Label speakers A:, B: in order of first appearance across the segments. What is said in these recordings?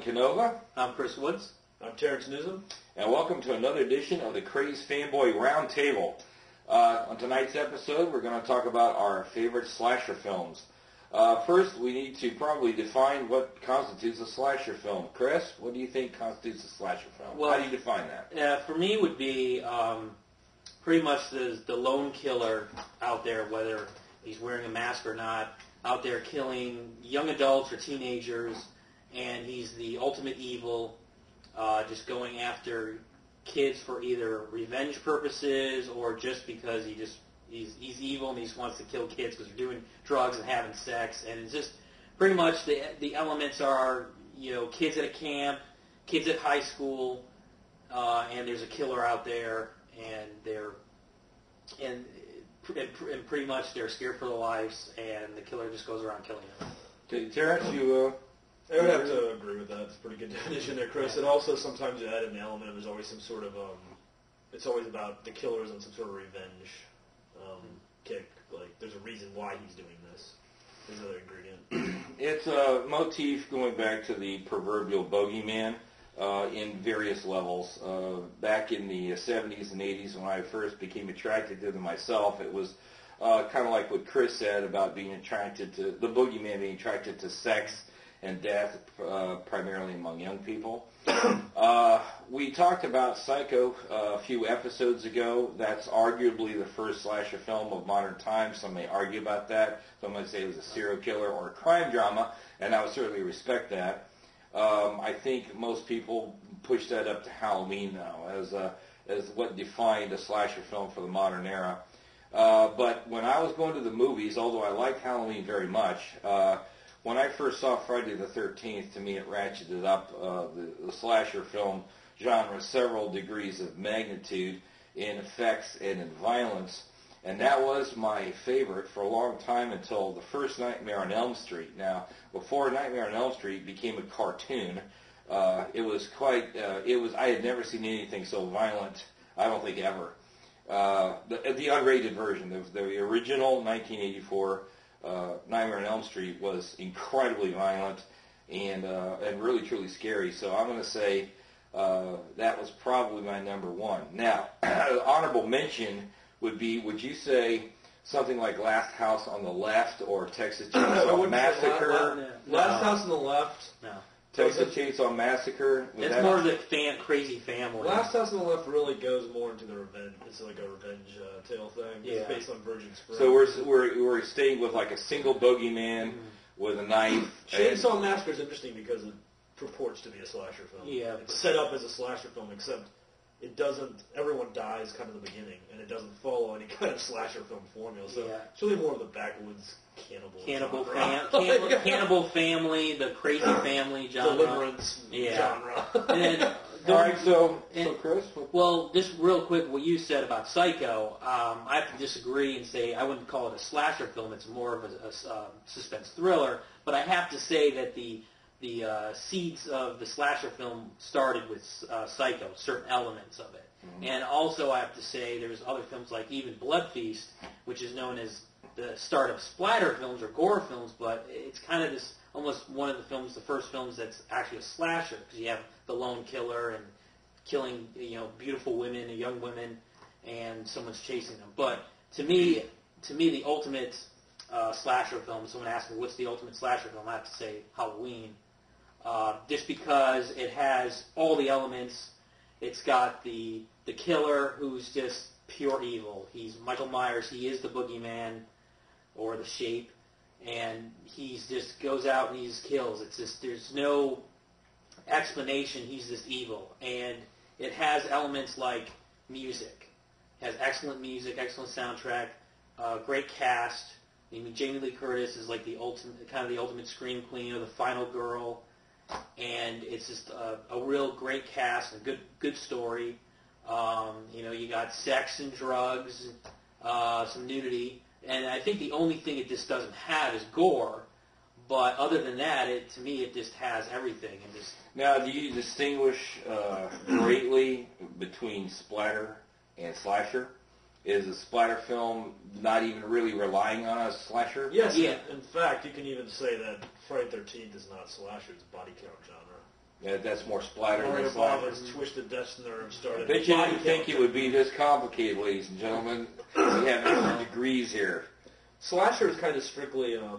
A: Canova.
B: I'm Chris Woods.
C: I'm Terence Nuzum.
A: And welcome to another edition of the Crazed Fanboy Roundtable. On tonight's episode, we're going to talk about our favorite slasher films. First, we need to probably define what constitutes a slasher film. Chris, what do you think constitutes a slasher film?
B: Well,
A: how do you define that?
B: For me, it would be pretty much the lone killer out there, whether he's wearing a mask or not, out there killing young adults or teenagers, and he's the ultimate evil, just going after kids for either revenge purposes or just because he's evil and he just wants to kill kids because they're doing drugs and having sex. And it's just pretty much the elements are, kids at a camp, kids at high school, and there's a killer out there, and and pretty much they're scared for their lives, and the killer just goes around killing them.
A: Okay, Terrence, you...
C: I would have to agree with that. It's a pretty good definition there, Chris. And also sometimes you add in the element of there's always some sort of, it's always about the killers and some sort of revenge kick. Like, there's a reason why he's doing this. There's another ingredient.
A: It's a motif going back to the proverbial bogeyman in various levels. Back in the 70s and 80s when I first became attracted to them myself, it was kind of like what Chris said about being attracted to, the bogeyman being attracted to sex and death, primarily among young people. We talked about Psycho a few episodes ago. That's arguably the first slasher film of modern times. Some may argue about that. Some might say it was a serial killer or a crime drama, and I would certainly respect that. I think most people push that up to Halloween now as what defined a slasher film for the modern era. But when I was going to the movies, although I liked Halloween very much, when I first saw Friday the 13th, to me it ratcheted up the slasher film genre several degrees of magnitude in effects and in violence. And that was my favorite for a long time until the first Nightmare on Elm Street. Now, before Nightmare on Elm Street became a cartoon, it was quite, I had never seen anything so violent, I don't think ever. The unrated version, the original 1984 Nightmare on Elm Street was incredibly violent and really truly scary. So I'm going to say that was probably my number one. Now, honorable mention would be, would you say something like Last House on the Left or Texas Chainsaw Massacre?
C: Last House on the Left.
B: No.
A: Texas Chainsaw Massacre.
B: It's more of the crazy family.
C: Last House on the Left really goes more into the revenge. It's like a revenge tale thing. Yeah. It's based on Virgin Springs.
A: So we're staying with like a single bogeyman with a knife.
C: Chainsaw Massacre is interesting because it purports to be a slasher film.
B: Yeah.
C: It's set up as a slasher film, except it doesn't. Everyone dies kind of the beginning, and it doesn't follow any kind of slasher film formula. So it's really more of the backwoods cannibal family, the crazy family genre. Deliverance genre.
B: And
A: all right, so Chris?
B: Well, just real quick, what you said about Psycho, I have to disagree and say I wouldn't call it a slasher film. It's more of a suspense thriller. But I have to say that the seeds of the slasher film started with Psycho, certain elements of it. Mm-hmm. And also I have to say there's other films like even Blood Feast, which is known as the start of splatter films or gore films, but it's kind of this almost one of the films, the first films that's actually a slasher, because you have the lone killer and killing beautiful women and young women, and someone's chasing them. But to me the ultimate slasher film, someone asked me what's the ultimate slasher film, I have to say Halloween. Just because it has all the elements. It's got the killer who's just pure evil. He's Michael Myers. He is the boogeyman or the shape, and he's just goes out and he just kills. It's just there's no explanation. He's just evil, and it has elements like music. It has excellent music, excellent soundtrack, great cast. I mean, Jamie Lee Curtis is like the ultimate scream queen or the final girl. And it's just a real great cast, a good story. You got sex and drugs, some nudity, and I think the only thing it just doesn't have is gore. But other than that, to me, it just has everything. And just
A: now, do you distinguish greatly between splatter and slasher? Is a splatter film not even really relying on a slasher?
C: Yes. Yeah. In fact, you can even say that Friday the 13th is not slasher; it's body count genre.
A: Yeah, that's more splatter
C: Mario
A: than slasher.
C: Bava's Twisted Death's Nerve started.
A: I bet you didn't think it would be this complicated, ladies and gentlemen. We have extra degrees here.
C: Slasher is kind of strictly a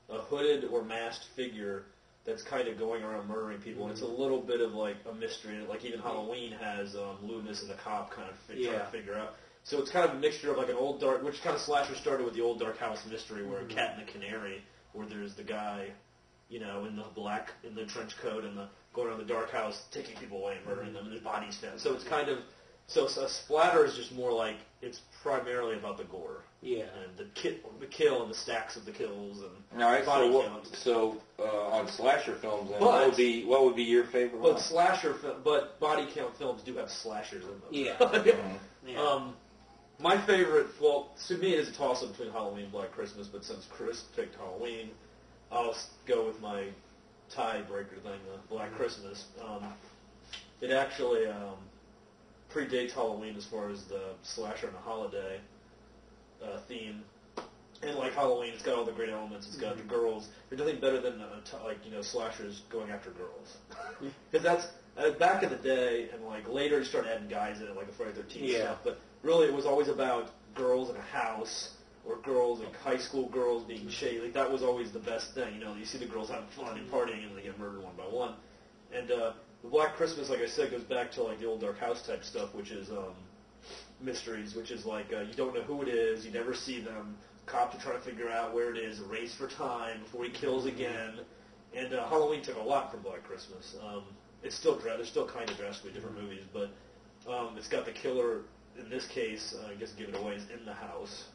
C: hooded or masked figure that's kind of going around murdering people. And it's a little bit of like a mystery. Like even Halloween has Loomis and the cop kind of trying to figure out. So it's kind of a mixture of like an old dark, which kind of slasher started with the old dark house mystery, where Cat and the Canary, where there's the guy, in the trench coat and going around the dark house, taking people away and murdering them, and there's bodies found. So it's kind of, a splatter is just more like, it's primarily about the gore.
B: Yeah.
C: And the kill and the stacks of the kills and
A: All right,
C: body count.
A: so on slasher films, then,
C: But-
A: what would be your favorite one?
C: But body count films do have slashers in them.
B: Yeah.
C: My favorite, well, to me it is a toss-up between Halloween and Black Christmas, but since Chris picked Halloween, I'll go with my tiebreaker thing, the Black Christmas. It actually predates Halloween as far as the slasher and the holiday theme. And like Halloween, it's got all the great elements. It's got the girls. There's nothing better than slashers going after girls, because that's back in the day, and like later you started adding guys in it, like the Friday 13th stuff. But really, it was always about girls in a house or girls, like high school girls being shady. Like that was always the best thing. You see the girls having fun and partying, and they get murdered one by one. And the Black Christmas, like I said, goes back to like the old dark house type stuff, which is mysteries, which is like you don't know who it is, you never see them. Cops are trying to figure out where it is, a race for time before he kills again. And Halloween took a lot from Black Christmas. It's still they're still kind of drastically different movies, but it's got the killer. In this case, I guess give it away, is in the house.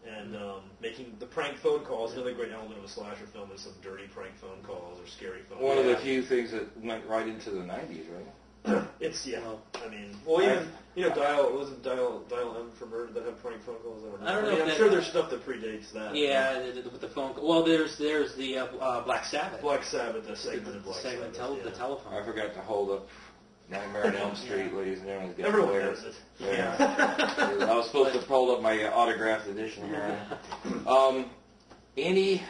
C: And making the prank phone calls, another great element of a slasher film is some dirty prank phone calls or scary phone calls.
A: One of the few things that went right into the 90s, right?
C: It's, I mean, well, even, Dial M for Murder that have prank phone calls?
B: I don't know.
C: I'm sure there's stuff that predates that.
B: Yeah, with the phone call. Well, there's the Black Sabbath.
C: Black Sabbath, the segment of Black
B: Sabbath. The telephone.
A: I forgot to hold up Nightmare on Elm Street, ladies and gentlemen.
C: Everyone knows it.
A: Yeah. I was supposed to hold up my autographed edition here. Any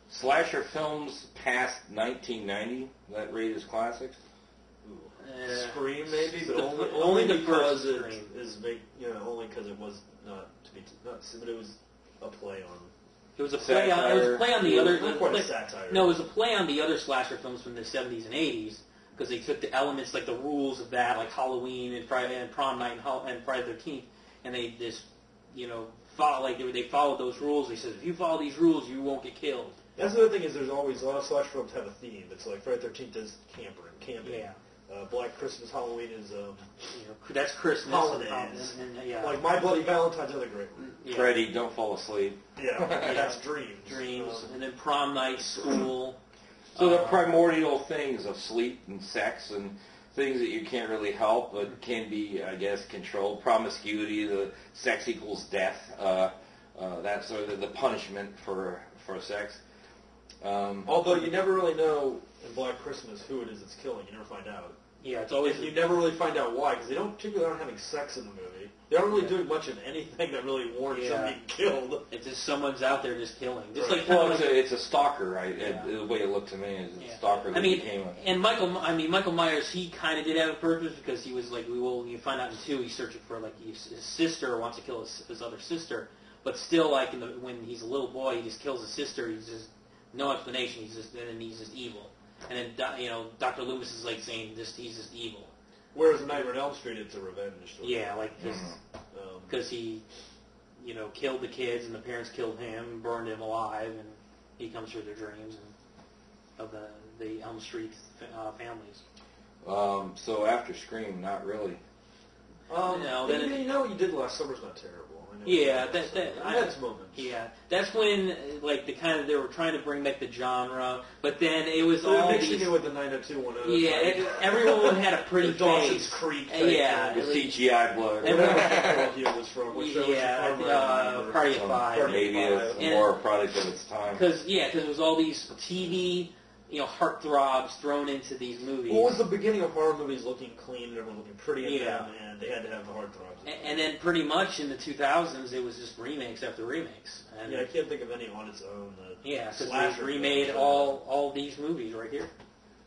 A: slasher films past 1990 that rate as classics?
C: Scream, maybe, but
B: only the
C: because
B: first
C: it
B: Scream.
C: only because it was not, but it was a play on.
B: It was a play on. It was a play on the other.
C: Quite a satire.
B: No, it was a play on the other slasher films from the 70s and 80s, because they took the elements, like the rules of that, like Halloween and Friday and Prom Night and Friday the 13th, and they just, follow, like they followed those rules. They said, if you follow these rules, you won't get killed.
C: That's the other thing, is there's always a lot of slasher films have a theme. It's like Friday the 13th is camping.
B: Yeah.
C: Black Christmas, Halloween is
B: that's Christmas.
C: holidays.
B: And
C: like My Bloody Valentine's, another great one.
B: Yeah.
A: Freddy, Don't Fall Asleep.
C: Yeah, that's Dreams.
B: Dreams, and then Prom Night, School.
A: So the primordial things of sleep and sex and things that you can't really help but can be, I guess, controlled. Promiscuity, the sex equals death. That's sort of the punishment for sex.
C: Although you never really know in Black Christmas who it is that's killing. You never find out.
B: Yeah, it's always...
C: And you never really find out why, because they don't particularly aren't having sex in the movie. They aren't really doing much of anything that really warrants them being killed.
B: It's just someone's out there just killing. Just
C: Right.
B: like
A: It's a stalker, right? The way it looked to me is a stalker that became a...
B: And Michael Myers, he kind of did have a purpose, because he was like, you find out in 2, he's searching for, like, his sister, wants to kill his other sister, but still, like, when he's a little boy, he just kills his sister, he's just, no explanation, he's just evil. And then, Dr. Loomis is like saying he's just evil.
C: Whereas in Nightmare on Elm Street, it's a revenge story.
B: Yeah, like because he, killed the kids and the parents killed him, burned him alive, and he comes through their dreams of the Elm Street families.
A: So after Scream, not really.
B: No, then
C: what you did last summer's not terrible.
B: Yeah,
C: I had some moments.
B: Yeah, that's when they were trying to bring back the genre, but then it was
C: They're
B: all
C: mixing it with the 90210.
B: Yeah, everyone had a pretty face.
C: Dawson's Creek.
B: Yeah,
A: The CGI blood.
C: It was from. Which
B: Party of Five.
A: Maybe it's more a product of its time.
B: Because it was all these TV, heartthrobs thrown into these movies.
C: Well, it was the beginning of horror movies looking clean and everyone looking pretty in them, and they had to have the heartthrobs.
B: And then pretty much in the 2000s, it was just remakes after remakes. And
C: I can't think of any on its own.
B: Because they remade all these movies right here.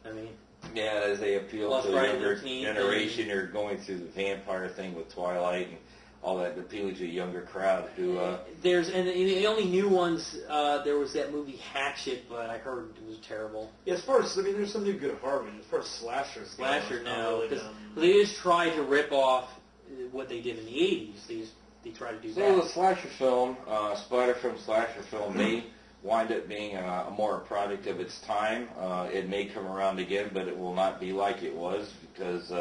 B: I mean,
A: yeah, as they appeal
B: Plus
A: to the
B: Friday
A: younger
B: the 13th,
A: generation, they're going through the vampire thing with Twilight and all that, appealing to a younger crowd who...
B: and the only new ones, there was that movie Hatchet, but I heard it was terrible.
C: Yeah, as far as, I mean, there's some new good horror movies. As far as slashers go,
B: Slasher now,
C: really
B: because they just tried to rip off what they did in the 80s. They tried to do
A: So
B: that.
A: the slasher film, splatter film, slasher film may wind up being more a product of its time. It may come around again, but it will not be like it was because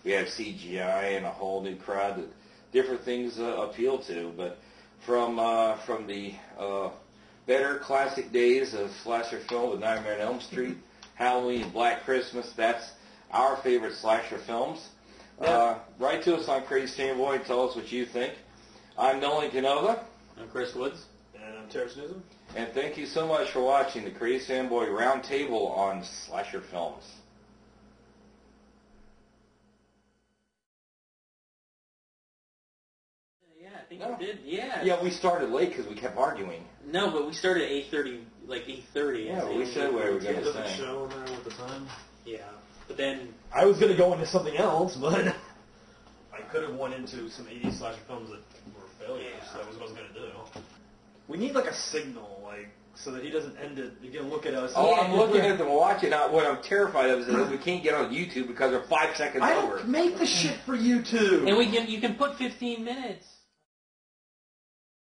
A: we have CGI and a whole new crowd that different things appeal to. But from the better classic days of slasher film with Nightmare on Elm Street, Halloween, Black Christmas, that's our favorite slasher films.
B: Yeah.
A: Write to us on Crazed Fanboy and tell us what you think. I'm Nolan Canova.
B: I'm Chris Woods.
C: And I'm Terence Nuzum.
A: And thank you so much for watching the Crazed Fanboy Roundtable on slasher films.
B: Yeah, I think we did. Yeah.
A: Yeah, we started late because we kept arguing.
B: No, but we started at 8:30, like 8:30.
A: Yeah, we said what we were going to
C: Doesn't
A: say.
C: show in there with the time.
B: Yeah, but then
C: I was going to go into something else, but I could have went into some 80s slasher films that were failures.
B: Yeah.
C: That was what I was going to do. We need like a signal, like, so that he doesn't end it. You can look at us.
A: Oh, I'm looking at them watching. What I'm terrified of is that we can't get on YouTube because they're 5 seconds
C: I
A: over.
C: don't make the shit for you two.
B: and you can put 15 minutes.